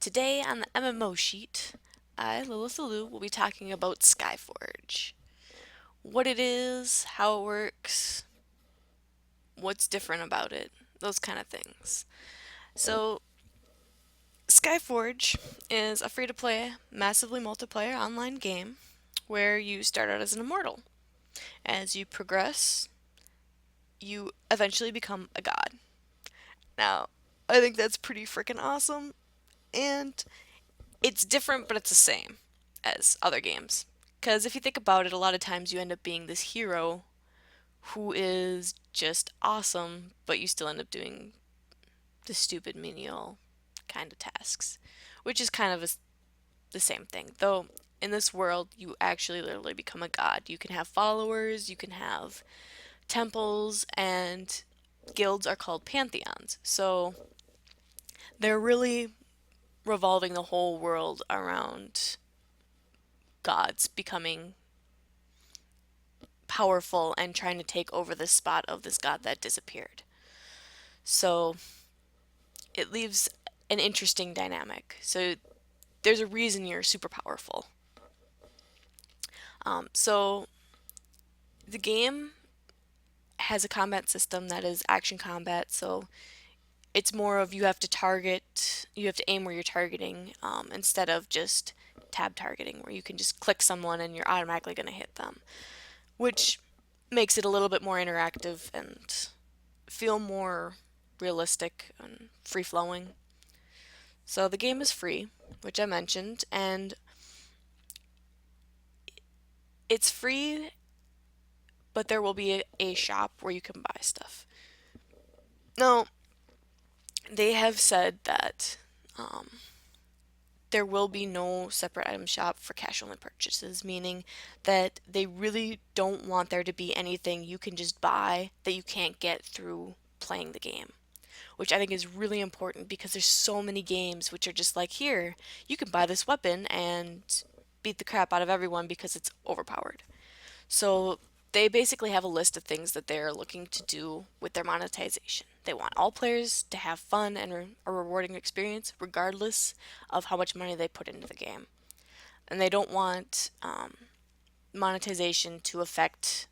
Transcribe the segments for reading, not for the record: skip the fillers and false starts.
Today on the MMO sheet, I, Lilith Lulu, will be talking about Skyforge. What it is, how it works, what's different about it, those kind of things. So, Skyforge is a free-to-play, massively multiplayer online game where you start out as an immortal. As you progress, you eventually become a god. Now, I think that's pretty freaking awesome, and it's different, but it's the same as other games. Because if you think about it, a lot of times you end up being this hero who is just awesome, but you still end up doing the stupid menial kind of tasks, which is kind of the same thing. Though in this world, you actually literally become a god. You can have followers, you can have temples, and guilds are called pantheons. So they're really revolving the whole world around gods becoming powerful and trying to take over the spot of this god that disappeared. So it leaves an interesting dynamic. So there's a reason you're super powerful. So the game has a combat system that is action combat. So it's more of you have to aim where you're targeting instead of just tab targeting, where you can just click someone and you're automatically going to hit them, which makes it a little bit more interactive and feel more realistic and free flowing. So the game is free, which I mentioned, and it's free, but there will be a shop where you can buy stuff. Now, they have said that um, there will be no separate item shop for cash only purchases, meaning that they really don't want there to be anything you can just buy that you can't get through playing the game, which I think is really important because there's so many games which are just like, here, you can buy this weapon and beat the crap out of everyone because it's overpowered. So they basically have a list of things that they're looking to do with their monetization. They want all players to have fun and a rewarding experience regardless of how much money they put into the game. And they don't want monetization to affect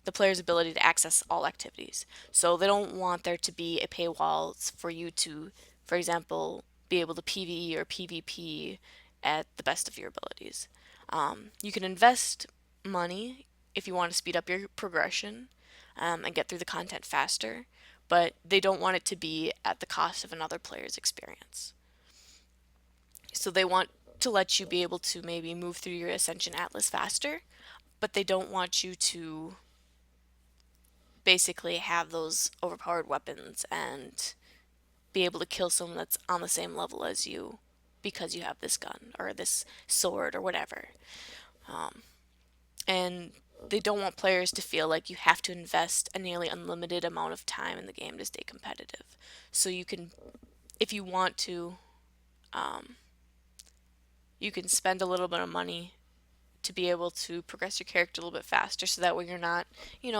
the player's ability to access all activities. So they don't want there to be a paywall for you to, for example, be able to PvE or PvP at the best of your abilities. You can invest money if you want to speed up your progression and get through the content faster, but they don't want it to be at the cost of another player's experience. So they want to let you be able to maybe move through your Ascension Atlas faster, but they don't want you to basically have those overpowered weapons and be able to kill someone that's on the same level as you because you have this gun or this sword or whatever. And they don't want players to feel like you have to invest a nearly unlimited amount of time in the game to stay competitive. So you can, if you want to, you can spend a little bit of money to be able to progress your character a little bit faster so that way you're not,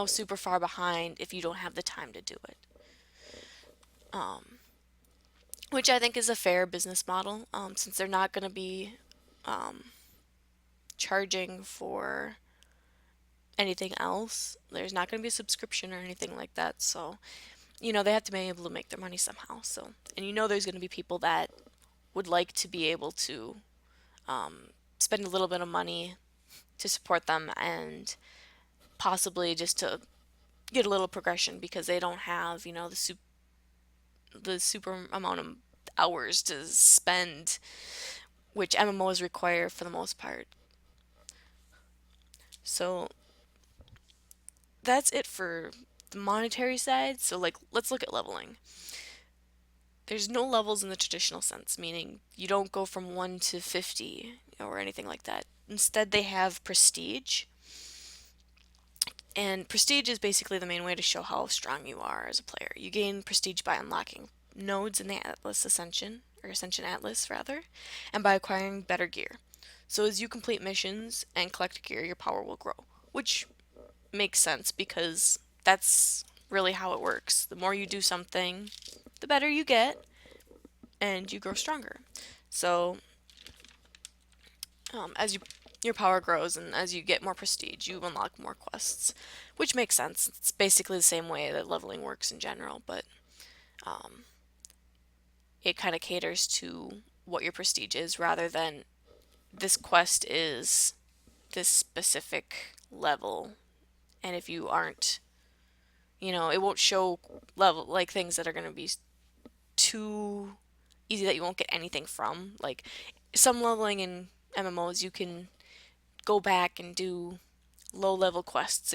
super far behind if you don't have the time to do it. Which I think is a fair business model, since they're not going to be charging for anything else. There's not going to be a subscription or anything like that. So, they have to be able to make their money somehow. So, and there's going to be people that would like to be able to spend a little bit of money to support them and possibly just to get a little progression because they don't have, the super amount of hours to spend, which MMOs require for the most part. So that's it for the monetary side. So let's look at leveling. There's no levels in the traditional sense, meaning you don't go from 1 to 50 or anything like that. Instead, they have prestige. And prestige is basically the main way to show how strong you are as a player. You gain prestige by unlocking nodes in the Atlas Ascension, or Ascension Atlas rather, and by acquiring better gear. So as you complete missions and collect gear, your power will grow, which makes sense because that's really how it works. The more you do something, the better you get, and you grow stronger. So as your power grows and as you get more prestige, you unlock more quests, which makes sense. It's basically the same way that leveling works in general, but um, it kind of caters to what your prestige is rather than this quest is this specific level, and if you aren't, it won't show level like things that are going to be too easy that you won't get anything from. Like some leveling in MMOs, you can go back and do low level quests,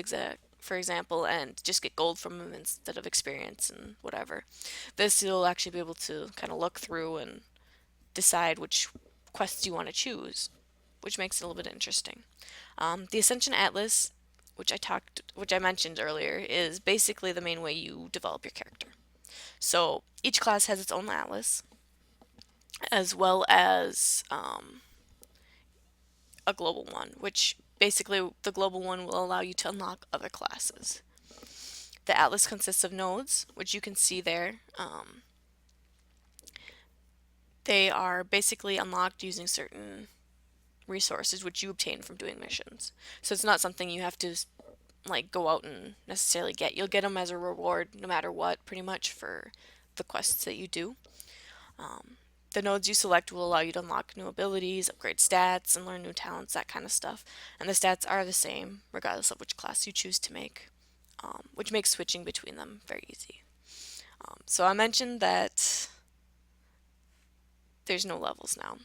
for example, and just get gold from them instead of experience and whatever. This you'll actually be able to kind of look through and decide which quests you want to choose, which makes it a little bit interesting. The Ascension Atlas, which I mentioned earlier, is basically the main way you develop your character. So each class has its own atlas, as well as a global one, which basically the global one will allow you to unlock other classes. The atlas consists of nodes, which you can see there. They are basically unlocked using certain resources which you obtain from doing missions. So it's not something you have to like go out and necessarily get. You'll get them as a reward no matter what, pretty much for the quests that you do. The nodes you select will allow you to unlock new abilities, upgrade stats, and learn new talents, that kind of stuff. And the stats are the same regardless of which class you choose to make, which makes switching between them very easy. So I mentioned that there's no levels now.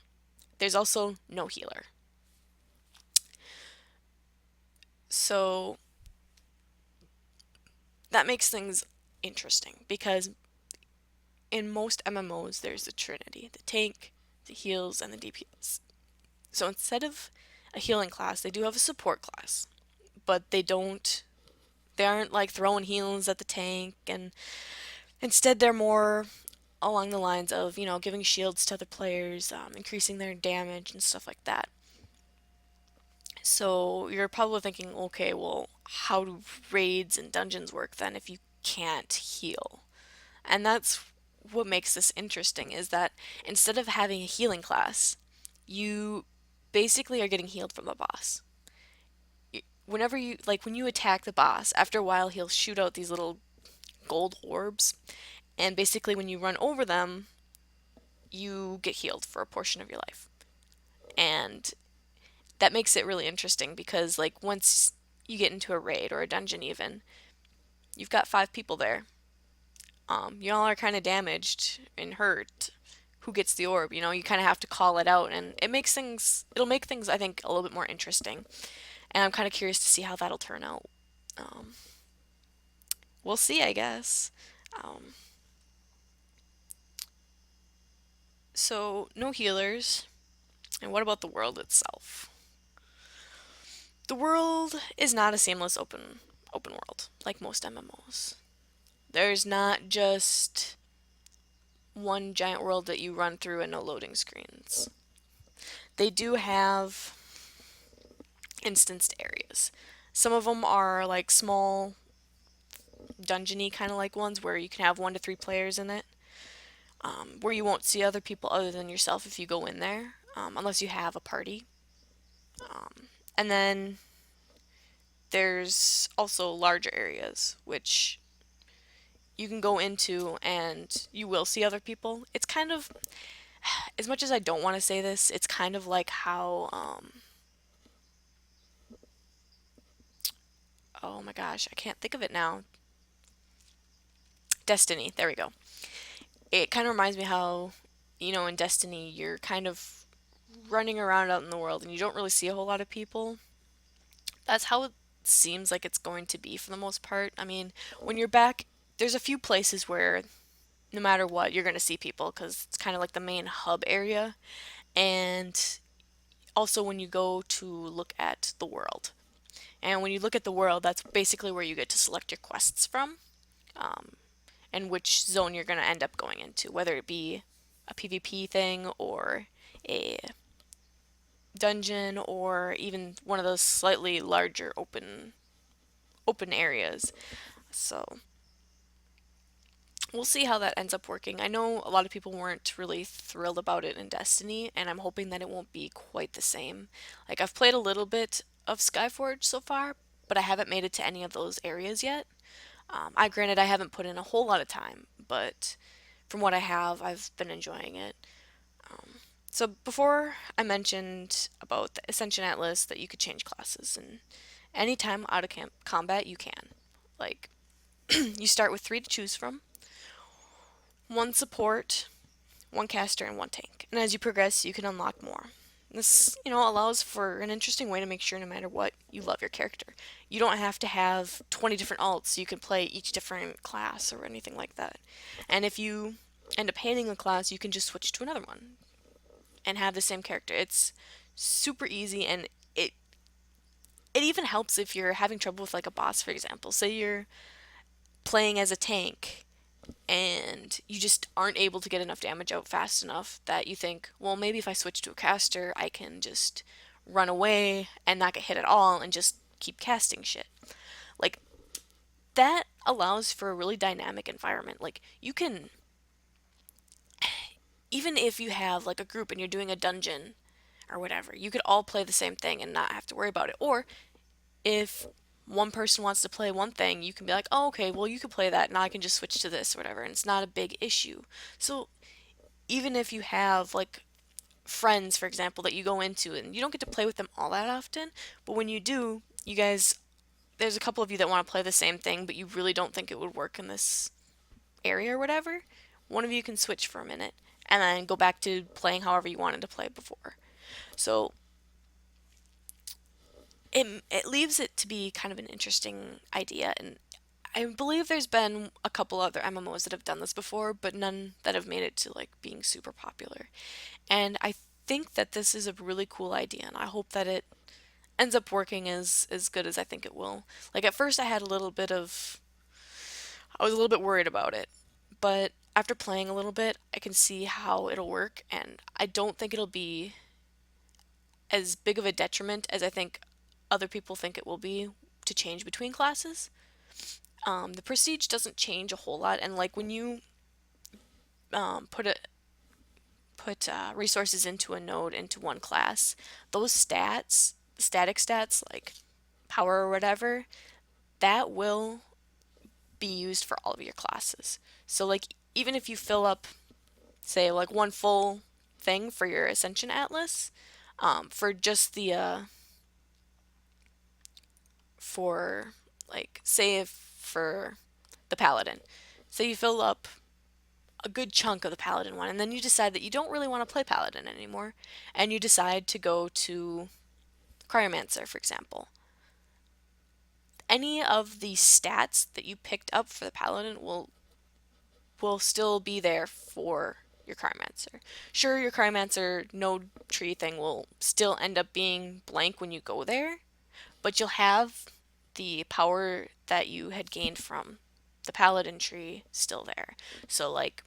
There's also no healer. So that makes things interesting because in most MMOs there's the Trinity, the tank, the heals, and the DPS. So instead of a healing class, they do have a support class, but they aren't like throwing heals at the tank, and instead they're more along the lines of, giving shields to other players, increasing their damage and stuff like that. So you're probably thinking, okay, well, how do raids and dungeons work then if you can't heal? And that's what makes this interesting is that instead of having a healing class, you basically are getting healed from the boss. Whenever when you attack the boss, after a while he'll shoot out these little gold orbs, and basically when you run over them, you get healed for a portion of your life. And that makes it really interesting because like once you get into a raid or a dungeon even, you've got 5 people there. You all are kind of damaged and hurt. Who gets the orb? You kind of have to call it out, and it'll make things, I think, a little bit more interesting. And I'm kind of curious to see how that'll turn out. Um, we'll see, I guess. Um, so, no healers. And what about the world itself? The world is not a seamless open world like most MMOs. There's not just one giant world that you run through and no loading screens. They do have instanced areas. Some of them are like small dungeony kind of like ones where you can have 1 to 3 players in it, where you won't see other people other than yourself if you go in there, unless you have a party. And then there's also larger areas which you can go into and you will see other people. It's kind of, as much as I don't want to say this, it's kind of like how oh my gosh, I can't think of it now. Destiny, there we go. It kind of reminds me how, in Destiny, you're kind of running around out in the world and you don't really see a whole lot of people. That's how it seems like it's going to be for the most part. I mean, when you're back, there's a few places where no matter what, you're going to see people because it's kind of like the main hub area. And also when you go to look at the world. And when you look at the world, that's basically where you get to select your quests from, and which zone you're going to end up going into, whether it be a PvP thing or a dungeon or even one of those slightly larger open areas. So We'll see how that ends up working. I know a lot of people weren't really thrilled about it in Destiny, and I'm hoping that it won't be quite the same. Like, I've played a little bit of Skyforge so far, but I haven't made it to any of those areas yet. Granted, I haven't put in a whole lot of time, but from what I have, I've been enjoying it. So before I mentioned about the Ascension Atlas that you could change classes, and anytime out of combat you can. Like, you start with three to choose from: one support, one caster, and one tank. And as you progress, you can unlock more. This, allows for an interesting way to make sure no matter what, you love your character. You don't have to have 20 different alts. You can play each different class or anything like that. And if you end up hating a class, you can just switch to another one and have the same character. It's super easy, and it even helps if you're having trouble with like a boss, for example. Say you're playing as a tank and you just aren't able to get enough damage out fast enough that you think, well, maybe if I switch to a caster, I can just run away and not get hit at all and just keep casting shit. Like, that allows for a really dynamic environment. Like, you can, even if you have like a group and you're doing a dungeon or whatever, you could all play the same thing and not have to worry about it. Or if one person wants to play one thing, you can be like, oh, okay, well, you can play that, and I can just switch to this or whatever, and it's not a big issue. So even if you have like friends, for example, that you go into and you don't get to play with them all that often, but when you do, you guys, there's a couple of you that want to play the same thing, but you really don't think it would work in this area or whatever, one of you can switch for a minute and then go back to playing however you wanted to play before. So it leaves it to be kind of an interesting idea, and I believe there's been a couple other MMOs that have done this before, but none that have made it to like being super popular. And I think that this is a really cool idea, and I hope that it ends up working as good as I think it will. Like, at first I had a little bit of I was a little bit worried about it, but after playing a little bit, I can see how it'll work, and I don't think it'll be as big of a detriment as I think other people think it will be to change between classes. The prestige doesn't change a whole lot, and like when you put resources into a node into one class, those stats, static stats like power or whatever, that will be used for all of your classes. So like even if you fill up, say like one full thing for your Ascension Atlas, for just the for like say if for the Paladin, say you fill up a good chunk of the Paladin one, and then you decide that you don't really want to play Paladin anymore, and you decide to go to Cryomancer, for example. Any of the stats that you picked up for the Paladin will still be there for your Cryomancer. Sure, your Cryomancer node tree thing will still end up being blank when you go there, but you'll have the power that you had gained from the Paladin tree still there. So like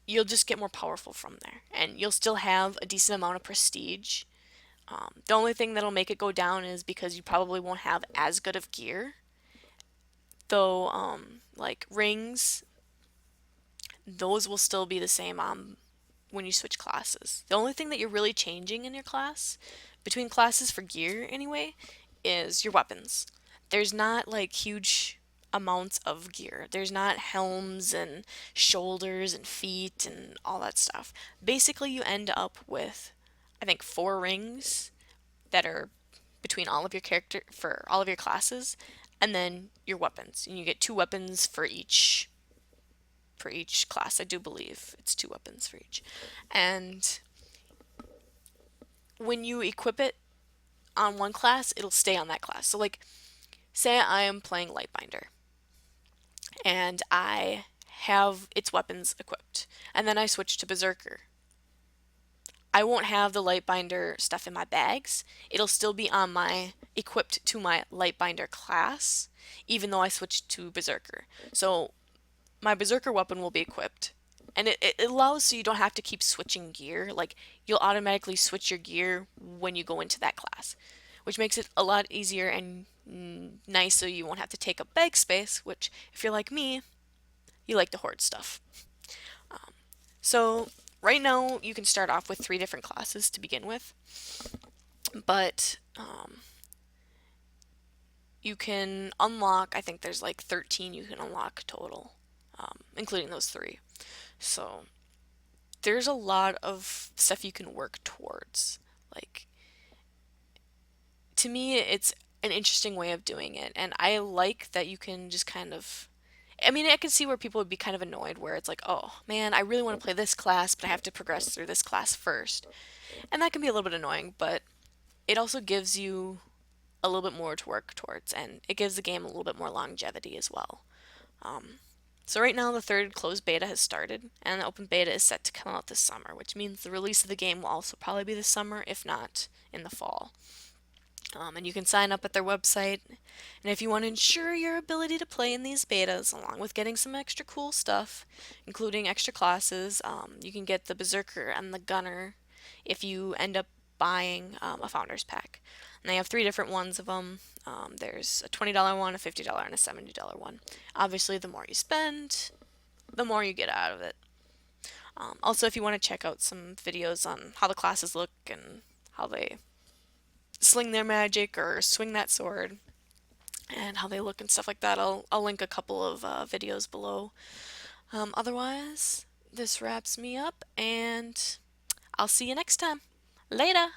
you'll just get more powerful from there, and you'll still have a decent amount of prestige. The only thing that'll make it go down is because you probably won't have as good of gear. Though, like rings, those will still be the same when you switch classes. The only thing that you're really changing in your class, between classes for gear anyway, is your weapons. There's not like huge amounts of gear. There's not helms and shoulders and feet and all that stuff. Basically, you end up with, I think, four rings that are between all of your character for all of your classes, and then your weapons. And you get two weapons for each class. I do believe it's two weapons for each. And when you equip it on one class, it'll stay on that class. So like say I am playing Lightbinder and I have its weapons equipped, and then I switch to Berserker. I won't have the Lightbinder stuff in my bags. It'll still be on my equipped to my Lightbinder class, even though I switched to Berserker. So my Berserker weapon will be equipped. And it allows so you don't have to keep switching gear. Like, you'll automatically switch your gear when you go into that class, which makes it a lot easier and nice so you won't have to take up bag space, which, if you're like me, you like to hoard stuff. So right now you can start off with 3 different classes to begin with, but you can unlock, I think there's like 13 you can unlock total, including those 3. So there's a lot of stuff you can work towards. Like, to me, it's an interesting way of doing it, and I like that you can just kind of. I mean, I can see where people would be kind of annoyed where it's like, oh man, I really want to play this class, but I have to progress through this class first. And that can be a little bit annoying, but it also gives you a little bit more to work towards, and it gives the game a little bit more longevity as well. So right now the third closed beta has started, and the open beta is set to come out this summer, which means the release of the game will also probably be this summer, if not in the fall. And you can sign up at their website. And if you want to ensure your ability to play in these betas, along with getting some extra cool stuff, including extra classes, you can get the Berserker and the Gunner if you end up buying a Founders Pack. And they have 3 different ones of them. There's a $20 one, a $50, and a $70 one. Obviously, the more you spend, the more you get out of it. Also, if you want to check out some videos on how the classes look and how they sling their magic or swing that sword and how they look and stuff like that, I'll link a couple of videos below. Otherwise, this wraps me up, and I'll see you next time. Later!